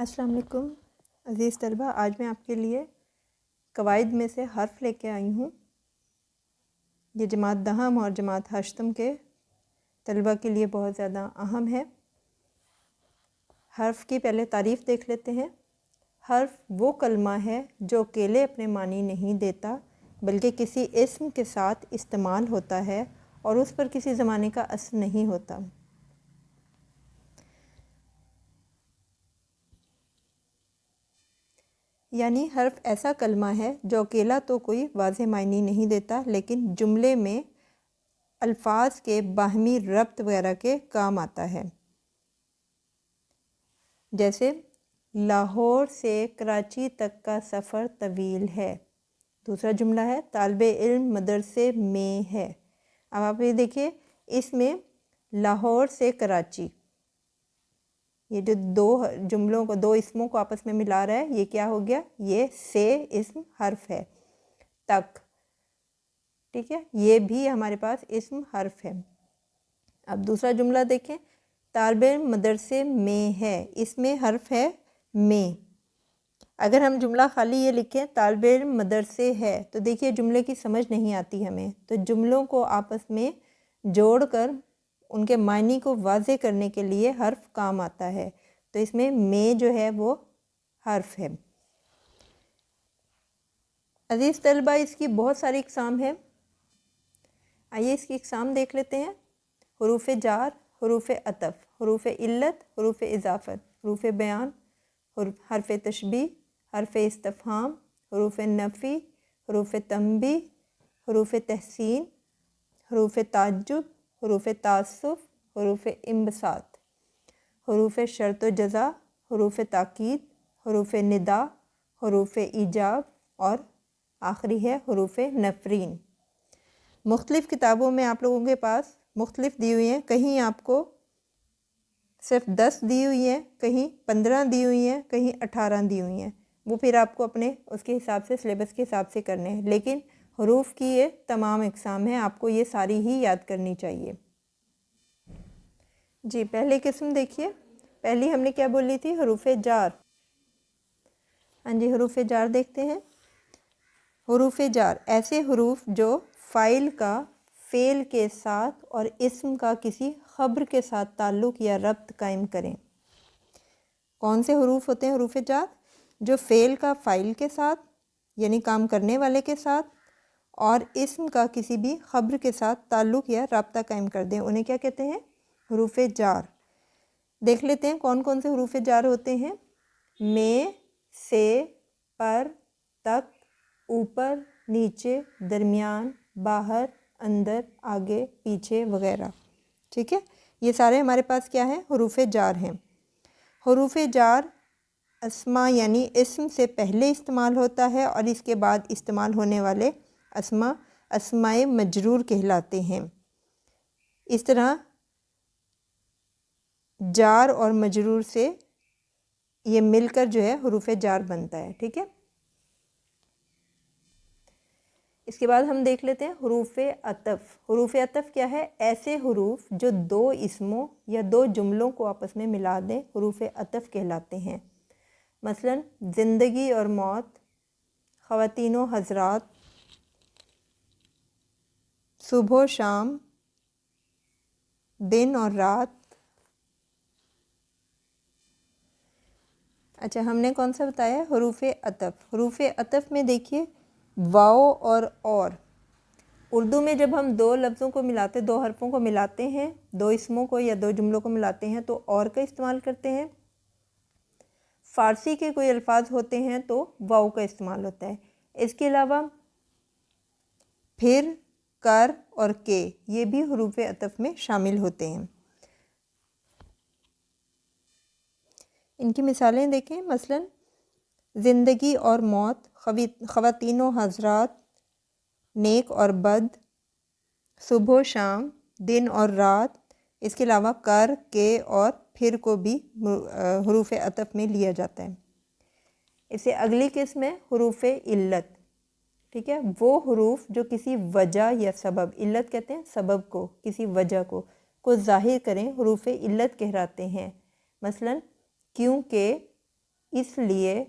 السلام علیکم عزیز طلبہ، آج میں آپ کے لیے قواعد میں سے حرف لے کے آئی ہوں۔ یہ جماعت دہم اور جماعت ہشتم کے طلبہ کے لیے بہت زیادہ اہم ہے۔ حرف کی پہلے تعریف دیکھ لیتے ہیں۔ حرف وہ کلمہ ہے جو اکیلے اپنے معنی نہیں دیتا بلکہ کسی اسم کے ساتھ استعمال ہوتا ہے اور اس پر کسی زمانے کا اثر نہیں ہوتا۔ یعنی حرف ایسا کلمہ ہے جو اکیلا تو کوئی واضح معنی نہیں دیتا لیکن جملے میں الفاظ کے باہمی ربط وغیرہ کے کام آتا ہے۔ جیسے لاہور سے کراچی تک کا سفر طویل ہے۔ دوسرا جملہ ہے طالب علم مدرسے میں ہے۔ اب آپ یہ دیکھیے، اس میں لاہور سے کراچی، یہ جو دو اسموں کو آپس میں ملا رہا ہے، یہ کیا ہو گیا؟ یہ سے اسم حرف ہے۔ تک، ٹھیک ہے، یہ بھی ہمارے پاس اسم حرف ہے۔ اب دوسرا جملہ دیکھیں، طالب علم مدرسے میں ہے، اس میں حرف ہے میں۔ اگر ہم جملہ خالی یہ لکھیں طالب علم مدرسے ہے تو دیکھیے جملے کی سمجھ نہیں آتی ہمیں، تو جملوں کو آپس میں جوڑ کر ان کے معنی کو واضح کرنے کے لیے حرف کام آتا ہے، تو اس میں جو ہے وہ حرف ہے۔ عزیز طلبہ، اس کی بہت ساری اقسام ہیں۔ آئیے اس کی اقسام دیکھ لیتے ہیں۔ حروف جار، حروف عطف، حروف علت، حروف اضافت، حروف بیان، حرف تشبیہ، حرف استفہام، حروف نفی، حروف تنبیہ، حروف تحسین، حروف تعجب، حروف تعسف، حروف انبساط، حروف شرط و جزا، حروف تاکید، حروف ندا، حروف ایجاب اور آخری ہے حروف نفرین۔ مختلف کتابوں میں آپ لوگوں کے پاس مختلف دی ہوئی ہیں، کہیں آپ کو صرف 10 دی ہوئی ہیں، کہیں 15 دی ہوئی ہیں، کہیں 18 دی ہوئی ہیں، وہ پھر آپ کو اپنے اس کے حساب سے سلیبس کے حساب سے کرنے ہیں، لیکن حروف کی یہ تمام اقسام ہیں، آپ کو یہ ساری ہی یاد کرنی چاہیے۔ جی، پہلی قسم دیکھیے، پہلی ہم نے کیا بولی تھی؟ حروف جار۔ ہاں جی، حروف جار دیکھتے ہیں۔ حروف جار ایسے حروف جو فاعل کا فعل کے ساتھ اور اسم کا کسی خبر کے ساتھ تعلق یا ربط قائم کریں۔ کون سے حروف ہوتے ہیں حروف جار؟ جو فعل کا فاعل کے ساتھ یعنی کام کرنے والے کے ساتھ اور اسم کا کسی بھی خبر کے ساتھ تعلق یا رابطہ قائم کر دیں، انہیں کیا کہتے ہیں؟ حروف جار۔ دیکھ لیتے ہیں کون کون سے حروف جار ہوتے ہیں۔ میں، سے، پر، تک، اوپر، نیچے، درمیان، باہر، اندر، آگے، پیچھے وغیرہ، ٹھیک ہے، یہ سارے ہمارے پاس کیا ہیں؟ حروف جار ہیں۔ حروف جار اسما یعنی اسم سے پہلے استعمال ہوتا ہے اور اس کے بعد استعمال ہونے والے اسماء مجرور کہلاتے ہیں۔ اس طرح جار اور مجرور سے یہ مل کر جو ہے حروف جار بنتا ہے، ٹھیک ہے۔ اس کے بعد ہم دیکھ لیتے ہیں حروف عطف۔ حروف عطف کیا ہے؟ ایسے حروف جو دو اسموں یا دو جملوں کو آپس میں ملا دیں، حروف عطف کہلاتے ہیں۔ مثلا زندگی اور موت، خواتین و حضرات، صبح و شام، دن اور رات۔ اچھا، ہم نے کون سا بتایا ہے؟ حروف عطف۔ حروف عطف میں دیکھیے واو اور اردو میں جب ہم دو لفظوں کو ملاتے، دو حرفوں کو ملاتے ہیں، دو اسموں کو یا دو جملوں کو ملاتے ہیں تو اور کا استعمال کرتے ہیں۔ فارسی کے کوئی الفاظ ہوتے ہیں تو واو کا استعمال ہوتا ہے۔ اس کے علاوہ پھر، کر اور کے، یہ بھی حروف عطف میں شامل ہوتے ہیں۔ ان کی مثالیں دیکھیں، مثلا زندگی اور موت، خواتین و حضرات، نیک اور بد، صبح و شام، دن اور رات۔ اس کے علاوہ کر، کے اور پھر کو بھی حروف عطف میں لیا جاتا ہے۔ اس سے اگلی قسم ہے حروف علت، ٹھیک ہے، وہ حروف جو کسی وجہ یا سبب، علت کہتے ہیں سبب کو، کسی وجہ کو ظاہر کریں، حروف علت کہلاتے ہیں۔ مثلا کیونکہ، اس لیے،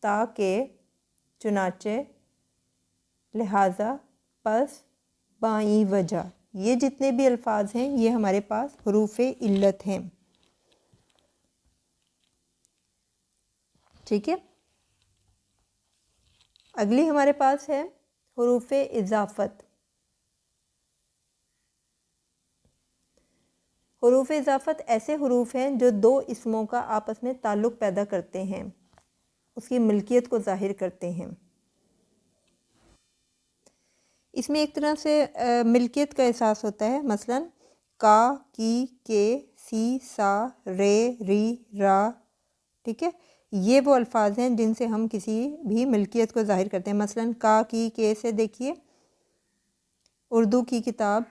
تاکہ، چنانچہ، لہٰذا، پس، بائیں وجہ، یہ جتنے بھی الفاظ ہیں یہ ہمارے پاس حروف علت ہیں. ٹھیک ہے. اگلی ہمارے پاس ہے حروف اضافت. حروف اضافت ایسے حروف ہیں جو دو اسموں کا آپس میں تعلق پیدا کرتے ہیں، اس کی ملکیت کو ظاہر کرتے ہیں. اس میں ایک طرح سے ملکیت کا احساس ہوتا ہے، مثلا کا، کی، کے، سی، سا، رے، ری، را. ٹھیک ہے. یہ وہ الفاظ ہیں جن سے ہم کسی بھی ملکیت کو ظاہر کرتے ہیں. مثلا کا، کی، کے سے دیکھیے اردو کی کتاب،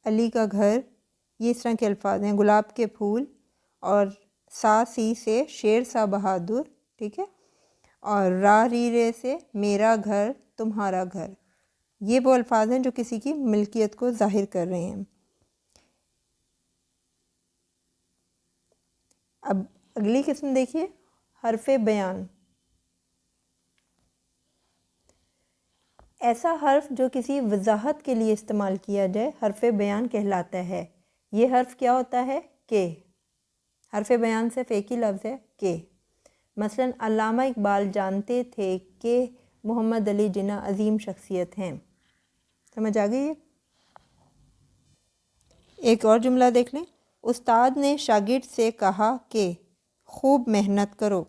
علی کا گھر، یہ اس طرح کے الفاظ ہیں. گلاب کے پھول. اور سا، سی سے شیر سا بہادر. ٹھیک ہے. اور را، ری، رے سے میرا گھر، تمہارا گھر. یہ وہ الفاظ ہیں جو کسی کی ملکیت کو ظاہر کر رہے ہیں. اب اگلی قسم دیکھیے، حرف بیان. ایسا حرف جو کسی وضاحت کے لیے استعمال کیا جائے حرف بیان کہلاتا ہے. یہ حرف کیا ہوتا ہے؟ کہ. حرف بیان سے ایک ہی لفظ ہے کہ. مثلا علامہ اقبال جانتے تھے کہ محمد علی جناح عظیم شخصیت ہیں. سمجھ آ گئی ہے؟ ایک اور جملہ دیکھ لیں. استاد نے شاگرد سے کہا کہ خوب محنت کرو.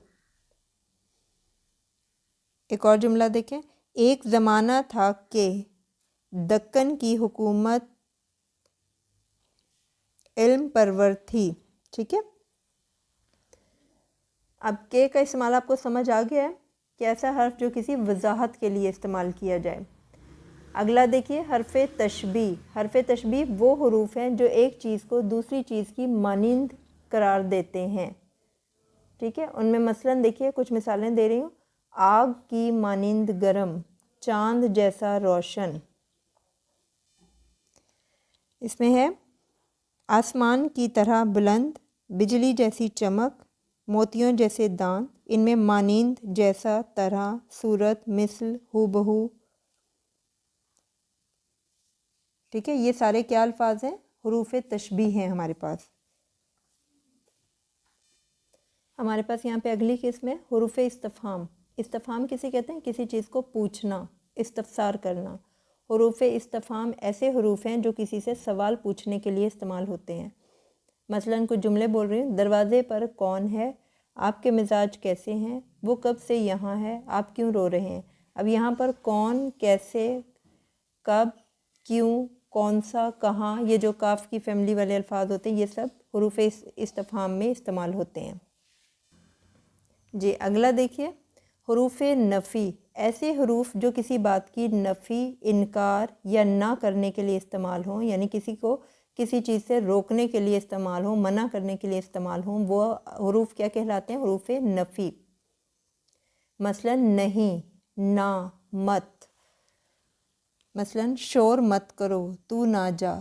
ایک اور جملہ دیکھیں. ایک زمانہ تھا کہ دکن کی حکومت علم پرور تھی. ٹھیک ہے. اب کے کا استعمال آپ کو سمجھ آ گیا ہے کہ ایسا حرف جو کسی وضاحت کے لیے استعمال کیا جائے. اگلا دیکھیے حرف تشبیہ. حرف تشبیہ وہ حروف ہیں جو ایک چیز کو دوسری چیز کی مانند قرار دیتے ہیں. ٹھیک ہے. ان میں مثلا دیکھیے کچھ مثالیں دے رہی ہوں. آگ کی مانند گرم، چاند جیسا روشن. اس میں ہے آسمان کی طرح بلند، بجلی جیسی چمک، موتیوں جیسے دانت. ان میں مانند، جیسا، طرح، صورت، مثل، ہو بہو. ٹھیک ہے. یہ سارے کیا الفاظ ہیں؟ حروف تشبیہ ہیں ہمارے پاس. ہمارے پاس یہاں پہ اگلی قسم ہے حروف استفہام. استفہام کسے کہتے ہیں؟ کسی چیز کو پوچھنا، استفسار کرنا. حروف استفہام ایسے حروف ہیں جو کسی سے سوال پوچھنے کے لیے استعمال ہوتے ہیں. مثلا کچھ جملے بول رہی ہوں. دروازے پر کون ہے؟ آپ کے مزاج کیسے ہیں؟ وہ کب سے یہاں ہے؟ آپ کیوں رو رہے ہیں؟ اب یہاں پر کون، کیسے، کب، کیوں، کون سا، کہاں، یہ جو کاف کی فیملی والے الفاظ ہوتے ہیں یہ سب حروف استفہام میں استعمال ہوتے ہیں. جی اگلا دیکھیے حروف نفی. ایسے حروف جو کسی بات کی نفی، انکار یا نہ کرنے کے لیے استعمال ہوں، یعنی کسی کو کسی چیز سے روکنے کے لیے استعمال ہوں، منع کرنے کے لیے استعمال ہوں، وہ حروف کیا کہلاتے ہیں؟ حروف نفی. مثلا نہیں، نہ، مت. مثلا شور مت کرو، تو نہ جا،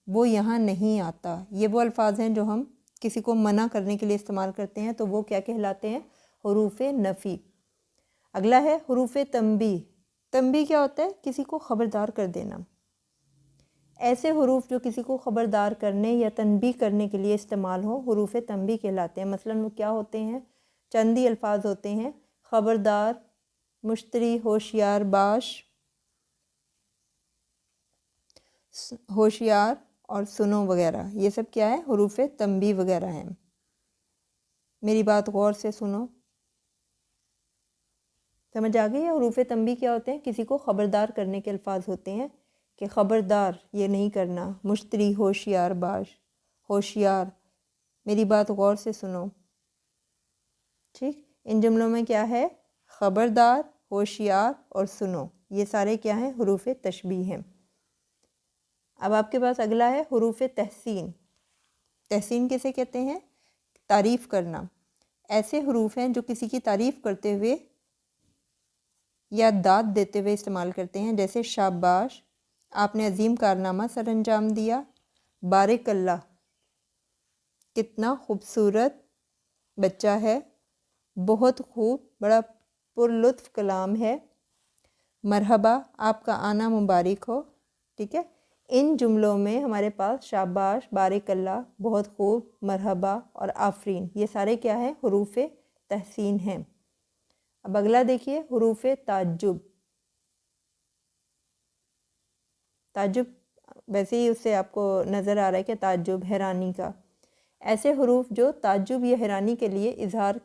وہ یہاں نہیں آتا. یہ وہ الفاظ ہیں جو ہم کسی کو منع کرنے کے لیے استعمال کرتے ہیں، تو وہ کیا کہلاتے ہیں؟ حروف نفی. اگلا ہے حروف تنبیہ. تنبیہ کیا ہوتا ہے؟ کسی کو خبردار کر دینا. ایسے حروف جو کسی کو خبردار کرنے یا تنبیہ کرنے کے لیے استعمال ہوں حروف تنبیہ کہلاتے ہیں. مثلا وہ کیا ہوتے ہیں؟ چند ہی الفاظ ہوتے ہیں. خبردار، مشتری، ہوشیار باش، ہوشیار اور سنو وغیرہ. یہ سب کیا ہے؟ حروف تنبیہ وغیرہ ہیں. میری بات غور سے سنو. سمجھ آ گئی ہے حروف تنبیہ کیا ہوتے ہیں؟ کسی کو خبردار کرنے کے الفاظ ہوتے ہیں کہ خبردار یہ نہیں کرنا. مشتری، ہوشیار باش، ہوشیار، میری بات غور سے سنو. ٹھیک. ان جملوں میں کیا ہے؟ خبردار، ہوشیار اور سنو. یہ سارے کیا ہیں؟ حروف تشبیہ ہیں. اب آپ کے پاس اگلا ہے حروف تحسین. تحسین کسے کہتے ہیں؟ تعریف کرنا. ایسے حروف ہیں جو کسی کی تعریف کرتے ہوئے یا داد دیتے ہوئے استعمال کرتے ہیں. جیسے شاباش، آپ نے عظیم کارنامہ سر انجام دیا. بارک اللہ، کتنا خوبصورت بچہ ہے. بہت خوب، بڑا پرلطف کلام ہے، مرحبا، آپ کا آنا مبارک ہو، ٹھیک ہے۔ ان جملوں میں ہمارے پاس شاباش، بارک اللہ، بہت خوب، مرحبا اور آفرین، یہ سارے کیا ہیں؟ حروف تحسین ہیں۔ اب اگلا دیکھیے، حروف تعجب۔ تعجب ویسے ہی اس سے آپ کو نظر آ رہا ہے کہ تعجب، حیرانی کا، ایسے حروف جو تعجب یا حیرانی کے لیے اظہار،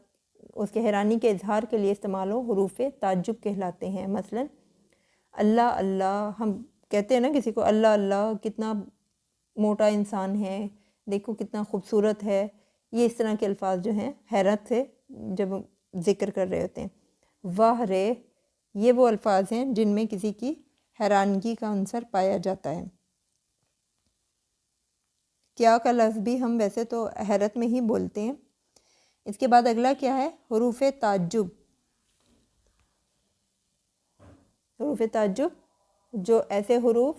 اس کے حیرانی کے اظہار کے لیے استعمال ہو، حروف تعجب کہلاتے ہیں۔ مثلا اللہ اللہ، ہم کہتے ہیں نا کسی کو اللہ اللہ، کتنا موٹا انسان ہے، دیکھو کتنا خوبصورت ہے، یہ اس طرح کے الفاظ جو ہیں حیرت سے جب ذکر کر رہے ہوتے ہیں۔ واہ رے، یہ وہ الفاظ ہیں جن میں کسی کی حیرانگی کا عنصر پایا جاتا ہے۔ کیا کا لفظ بھی ہم ویسے تو حیرت میں ہی بولتے ہیں۔ اس کے بعد اگلا کیا ہے؟ حروف تعجب۔ حروف تعجب، جو ایسے حروف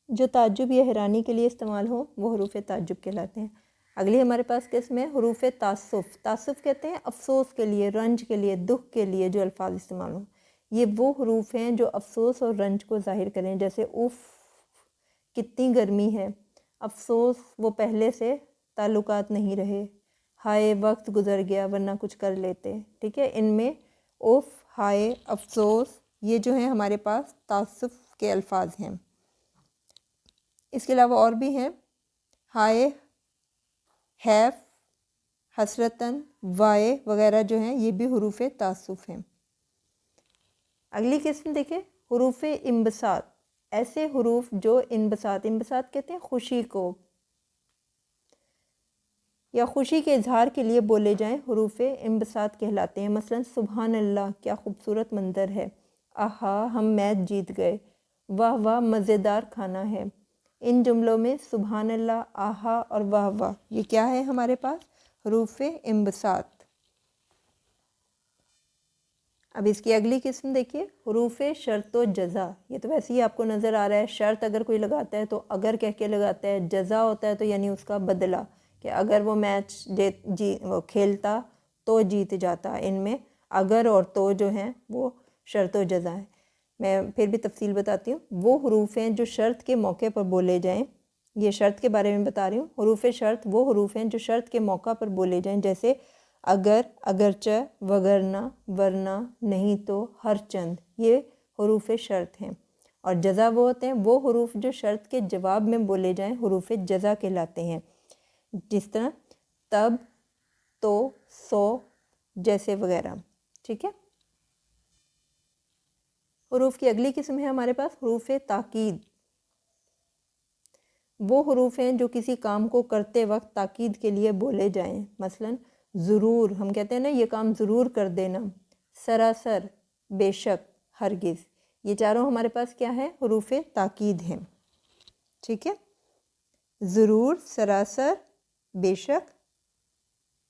جو تعجب یا حیرانی کے لیے استعمال ہو، وہ حروف تعجب کہلاتے ہیں۔ اگلی ہمارے پاس قسم ہے حروف تعسف۔ تعسف کہتے ہیں افسوس کے لیے، رنج کے لیے، دکھ کے لیے جو الفاظ استعمال ہوں، یہ وہ حروف ہیں جو افسوس اور رنج کو ظاہر کریں، جیسے اف، کتنی گرمی ہے، افسوس وہ پہلے سے تعلقات نہیں رہے، ہائے وقت گزر گیا ورنہ کچھ کر لیتے، ٹھیک ہے۔ ان میں اف، ہائے، افسوس، یہ جو ہیں ہمارے پاس تعسف کے الفاظ ہیں۔ اس کے علاوہ اور بھی ہیں، ہائے، حیف، حسرتاً، وائے وغیرہ جو ہیں، یہ بھی حروف تعسف ہیں۔ اگلی قسم دیکھیں، حروف انبساط۔ ایسے حروف جو انبساط کہتے ہیں خوشی کو یا خوشی کے اظہار کے لیے بولے جائیں، حروف انبساط کہلاتے ہیں۔ مثلا سبحان اللہ، کیا خوبصورت منظر ہے، آہا ہم میچ جیت گئے، واہ واہ مزیدار کھانا ہے۔ ان جملوں میں سبحان اللہ، آہا اور واہ واہ، یہ کیا ہے ہمارے پاس؟ حروف انبساط۔ اب اس کی اگلی قسم دیکھیے، حروف شرط و جزا۔ یہ تو ویسے ہی آپ کو نظر آ رہا ہے، شرط اگر کوئی لگاتا ہے تو اگر کہہ کے لگاتا ہے، جزا ہوتا ہے تو یعنی اس کا بدلہ، کہ اگر وہ میچ وہ کھیلتا تو جیت جاتا۔ ان میں اگر اور تو جو ہیں وہ شرط و جزا ہے۔ میں پھر بھی تفصیل بتاتی ہوں۔ وہ حروف ہیں جو شرط کے موقع پر بولے جائیں، یہ شرط کے بارے میں بتا رہی ہوں۔ حروف شرط وہ حروف ہیں جو شرط کے موقع پر بولے جائیں، جیسے اگر، اگرچہ، وگرنہ، ورنہ، نہیں تو، ہر چند، یہ حروف شرط ہیں۔ اور جزا وہ ہوتے ہیں وہ حروف جو شرط کے جواب میں بولے جائیں، حروف جزا کہلاتے ہیں، جس طرح تب، تو، سو جیسے وغیرہ، ٹھیک ہے۔ حروف کی اگلی قسم ہے ہمارے پاس حروف تاکید۔ وہ حروف ہیں جو کسی کام کو کرتے وقت تاکید کے لیے بولے جائیں، مثلا ضرور، ہم کہتے ہیں نا یہ کام ضرور کر دینا، سراسر، بے شک، ہرگز، یہ چاروں ہمارے پاس کیا ہے؟ حروف تاکید ہیں، ٹھیک ہے۔ ضرور، سراسر، بے شک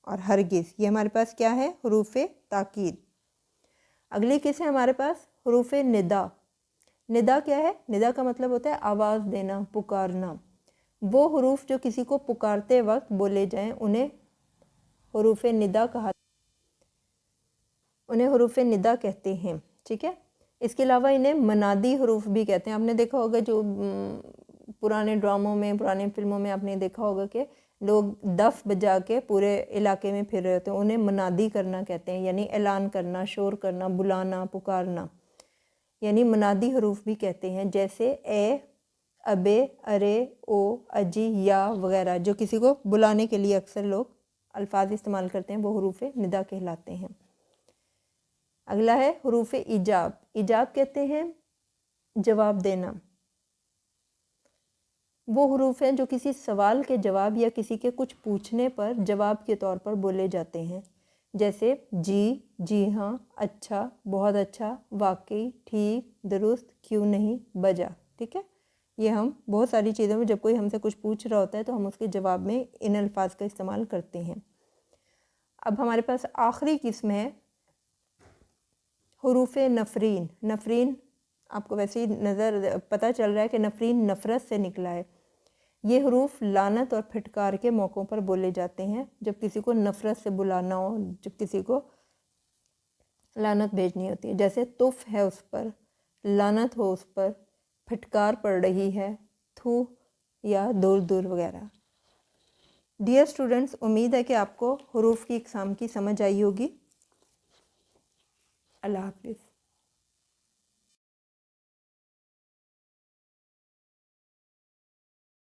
اور ہرگز، یہ ہمارے پاس کیا ہے؟ حروف تاکید۔ اگلی قسم ہے ہمارے پاس حروف ندا۔ ندا کیا ہے؟ ندا کا مطلب ہوتا ہے آواز دینا، پکارنا۔ وہ حروف جو کسی کو پکارتے وقت بولے جائیں انہیں حروف ندا انہیں حروف ندا کہتے ہیں، ٹھیک ہے۔ اس کے علاوہ انہیں منادی حروف بھی کہتے ہیں۔ آپ نے دیکھا ہوگا جو پرانے ڈراموں میں، پرانے فلموں میں آپ نے دیکھا ہوگا کہ لوگ دف بجا کے پورے علاقے میں پھر رہے ہوتے ہیں، انہیں منادی کرنا کہتے ہیں، یعنی اعلان کرنا، شور کرنا، بلانا، پکارنا، یعنی منادی حروف بھی کہتے ہیں، جیسے اے، ابے، ارے، او، اجی، یا وغیرہ، جو کسی کو بلانے کے لیے اکثر لوگ الفاظ استعمال کرتے ہیں، وہ حروف ندا کہلاتے ہیں۔ اگلا ہے حروف ایجاب۔ ایجاب کہتے ہیں جواب دینا۔ وہ حروف ہیں جو کسی سوال کے جواب یا کسی کے کچھ پوچھنے پر جواب کے طور پر بولے جاتے ہیں، جیسے جی، جی ہاں، اچھا، بہت اچھا، واقعی، ٹھیک، درست، کیوں نہیں، بجا، ٹھیک ہے۔ یہ ہم بہت ساری چیزوں میں جب کوئی ہم سے کچھ پوچھ رہا ہوتا ہے تو ہم اس کے جواب میں ان الفاظ کا استعمال کرتے ہیں۔ اب ہمارے پاس آخری قسم ہے حروف نفرین۔ نفرین آپ کو ویسے ہی پتہ چل رہا ہے کہ نفرین نفرت سے نکلا ہے۔ یہ حروف لعنت اور پھٹکار کے موقعوں پر بولے جاتے ہیں، جب کسی کو نفرت سے بلانا ہو، جب کسی کو لعنت بھیجنی ہوتی ہے، جیسے تف ہے اس پر، لعنت ہو اس پر، پھٹکار پڑ رہی ہے، تھو یا دور دور وغیرہ۔ ڈیئر اسٹوڈنٹس، امید ہے کہ آپ کو حروف کی اقسام کی سمجھ آئی ہوگی۔ اللہ حافظ۔